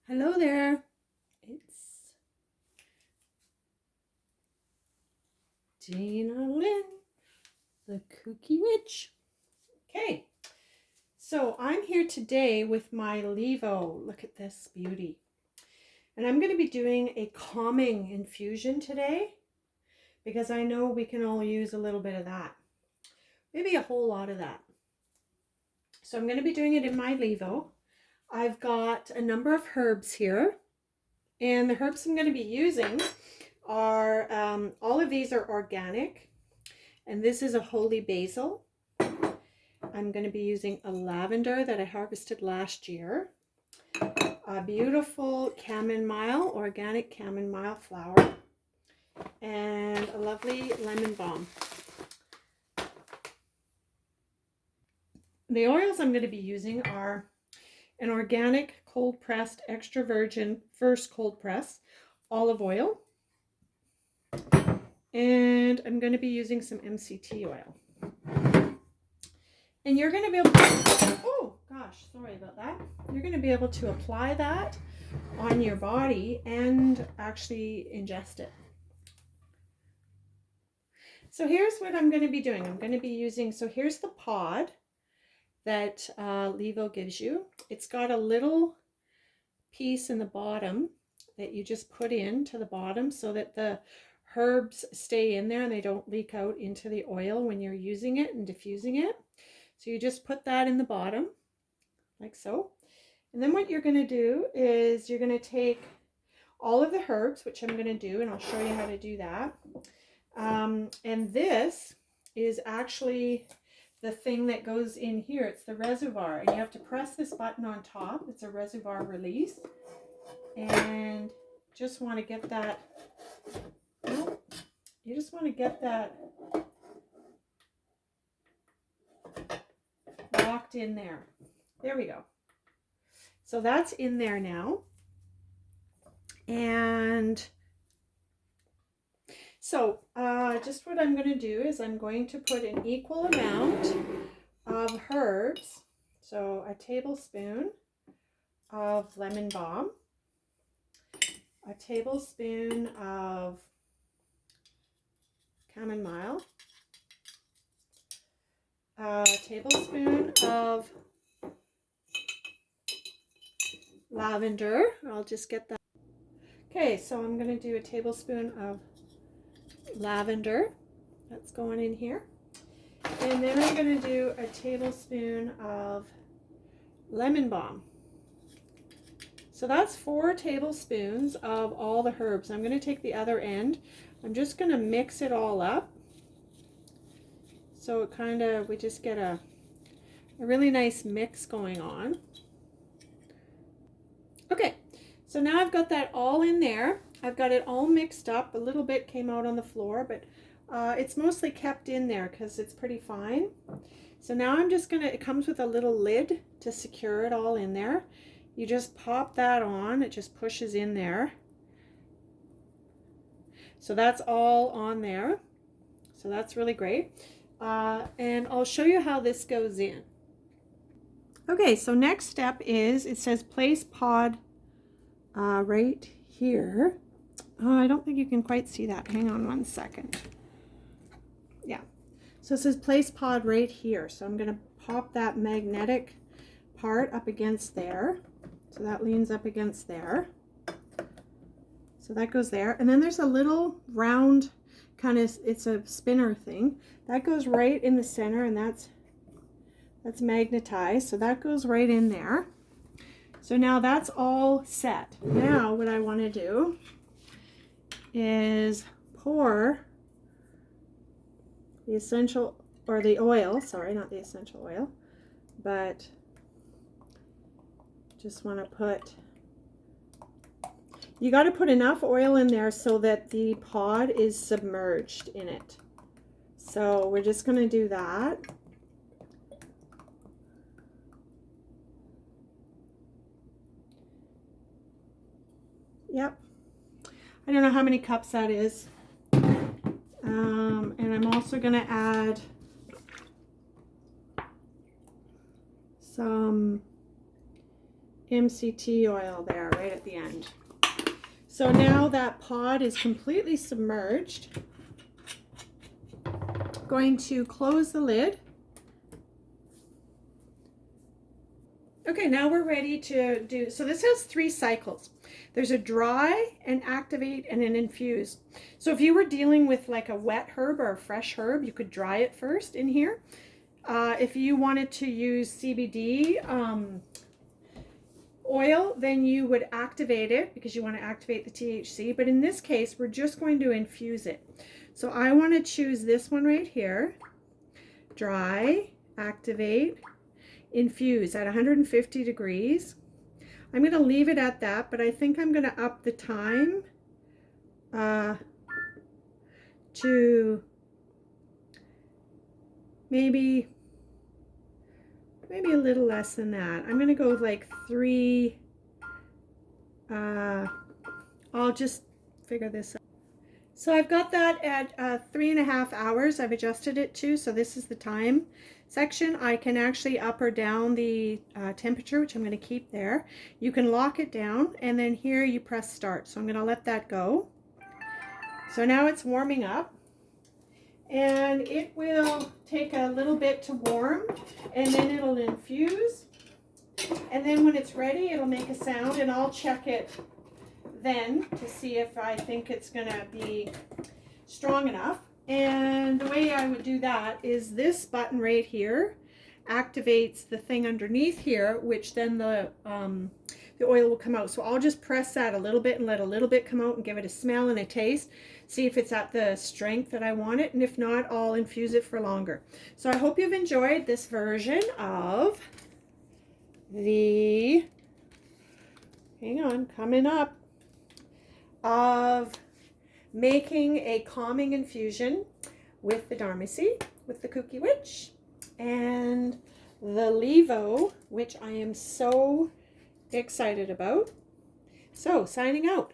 Hello there. It's Gina Lynn, the Kooky Witch. Okay, so I'm here today with my Levo. Look at this beauty. And I'm going to be doing a calming infusion today because I know we can all use a little bit of that. Maybe a whole lot of that. So I'm going to be doing it in my Levo. I've got a number of herbs here. And the herbs I'm going to be using are, all of these are organic. And this is a holy basil. I'm going to be using a lavender that I harvested last year. A beautiful chamomile, organic chamomile flower. And a lovely lemon balm. The oils I'm going to be using are an organic cold pressed extra virgin first cold press olive oil, and I'm going to be using some MCT oil. And you're going to be able to, oh gosh, sorry about that. You're going to be able to apply that on your body and actually ingest it. So here's what I'm going to be doing. I'm going to be using, so here's the pod that Levo gives you. It's got a little piece in the bottom that you just put into the bottom so that the herbs stay in there and they don't leak out into the oil when you're using it and diffusing it. So you just put that in the bottom like so. And then what you're going to do is you're going to take all of the herbs, which I'm going to do, and I'll show you how to do that. And this is actually the thing that goes in here. It's the reservoir, and you have to press this button on top. It's a reservoir release, and just want to get that, you just want to get that locked in there. There we go. So that's in there now. And so just what I'm going to do is I'm going to put an equal amount of herbs. So a tablespoon of lemon balm, a tablespoon of chamomile, a tablespoon of lavender. I'll just get that. Okay, so I'm going to do a tablespoon of lavender. That's going in here. And then I'm going to do a tablespoon of lemon balm. So that's 4 tablespoons of all the herbs. I'm going to take the other end. I'm just going to mix it all up. So it kind of, we just get a really nice mix going on. Okay, so now I've got that all in there. I've got it all mixed up. A little bit came out on the floor, but it's mostly kept in there because it's pretty fine. So now I'm just going to, it comes with a little lid to secure it all in there. You just pop that on, it just pushes in there. So that's all on there. So that's really great. And I'll show you how this goes in. Okay, so next step is, it says place pod right here. Oh, I don't think you can quite see that. Hang on one second. Yeah. So it says place pod right here. So I'm going to pop that magnetic part up against there. So that leans up against there. So that goes there. And then there's a little round kind of, it's a spinner thing. That goes right in the center, and that's magnetized. So that goes right in there. So now that's all set. Now what I want to do is pour the essential, or the oil, sorry, not the essential oil, but just want to put, you got to put enough oil in there so that the pod is submerged in it. So we're just going to do that. Yep. I don't know how many cups that is. And I'm also going to add some MCT oil there right at the end. So now that pod is completely submerged. Going to close the lid. Okay, now we're ready to do, so this has 3 cycles. There's a dry, an activate, and an infuse. So if you were dealing with like a wet herb or a fresh herb, you could dry it first in here. If you wanted to use CBD oil, then you would activate it because you want to activate the THC. But in this case, we're just going to infuse it. So I want to choose this one right here. Dry, activate, infuse at 150 degrees. I'm going to leave it at that, but I think I'm going to up the time to maybe a little less than that. I'm going to go with like 3. I'll just figure this out. So I've got that at 3.5 hours. I've adjusted it to, so this is the time section. I can actually up or down the temperature, which I'm going to keep there. You can lock it down, and then here you press start. So I'm going to let that go. So now it's warming up, and it will take a little bit to warm, and then it'll infuse, and then when it's ready, it'll make a sound, and I'll check it then to see if I think it's gonna be strong enough. And the way I would do that is this button right here activates the thing underneath here, which then the oil will come out. So I'll just press that a little bit and let a little bit come out and give it a smell and a taste, see if it's at the strength that I want it, and if not, I'll infuse it for longer. So I hope you've enjoyed this version of the, hang on, coming up, of making a calming infusion with the Dharmacy, with the Kooky Witch, and the Levo, which I am so excited about. So, signing out.